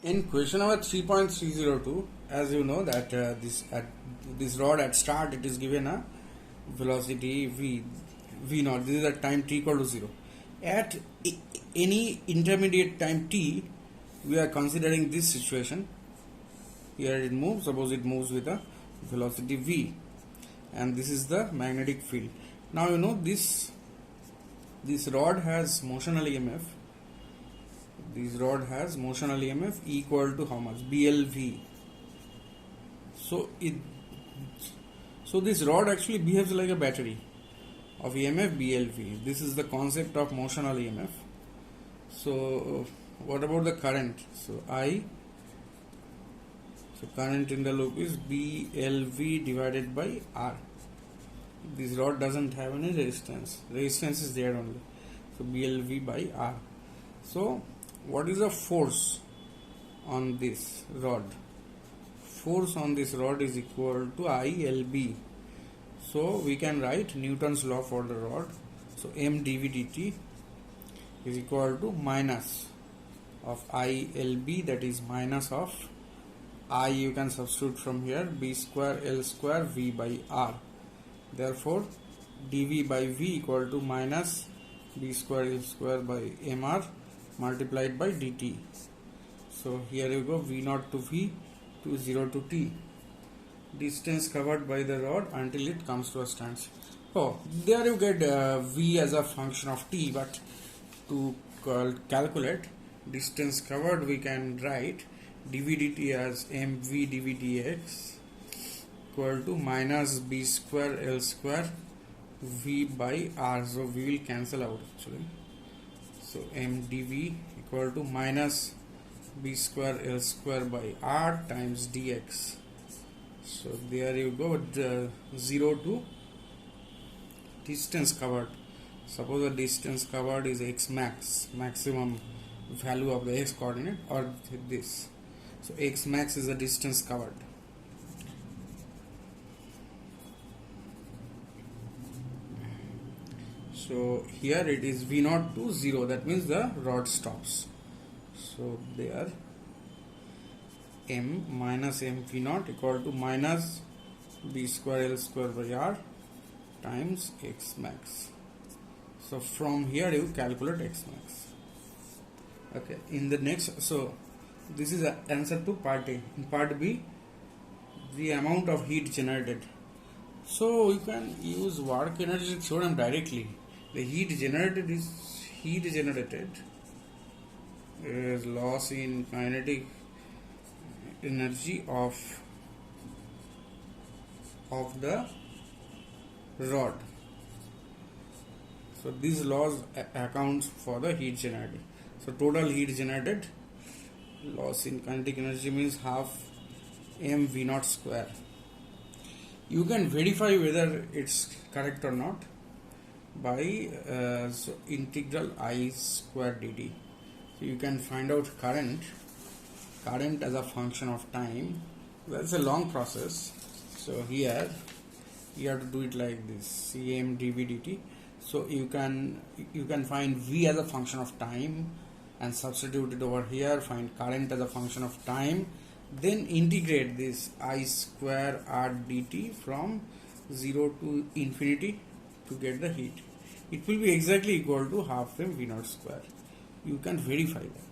In question number 3.302, as you know that this rod at start it is given a velocity v naught. This is at time t equal to 0. At any intermediate time t, we are considering this situation. Here it moves. Suppose it moves with a velocity v, and this is the magnetic field. Now you know this rod has motional EMF. This rod has motional EMF equal to how much? BLV. So this rod actually behaves like a battery of EMF BLV. This is the concept of motional EMF. So what about the current? So current in the loop is BLV divided by R. This rod doesn't have any resistance. Resistance is there only. So BLV by R. So what is the force on this rod? Force on this rod is equal to ILB. So we can write Newton's law for the rod. So m dv dt is equal to minus of ILB, that is minus of I, you can substitute from here, b square L square V by R. Therefore dv by V equal to minus b square L square by mr multiplied by dt. So here you go, v naught to v to 0 to t, distance covered by the rod until it comes to a standstill. Oh, there you get v as a function of t, but to calculate distance covered we can write dv dt as mv dv dx equal to minus b square L square v by R. So we will cancel out actually. So m dv equal to minus b square L square by R times dx. So there you go, 0 to distance covered. Suppose the distance covered is x max, maximum value of the x coordinate, or this. So x max is the distance covered. So here it is v naught to 0, that means the rod stops. So there m minus m v naught equal to minus b square L square by R times x max. So from here you calculate x max. Okay, in the next, so this is the answer to part A. In part B, the amount of heat generated. So you can use work energy theorem directly. The heat generated is loss in kinetic energy of the rod. So these laws accounts for the heat generated. So total heat generated, loss in kinetic energy means half m v naught square. You can verify whether it's correct or not by so integral I square dt. So you can find out current as a function of time. That's a long process. So here you have to do it like this, Cm dv dt. So you can find v as a function of time and substitute it over here, find current as a function of time, then integrate this I square R dt from 0 to infinity to get the heat. It will be exactly equal to half m v naught square. You can verify that.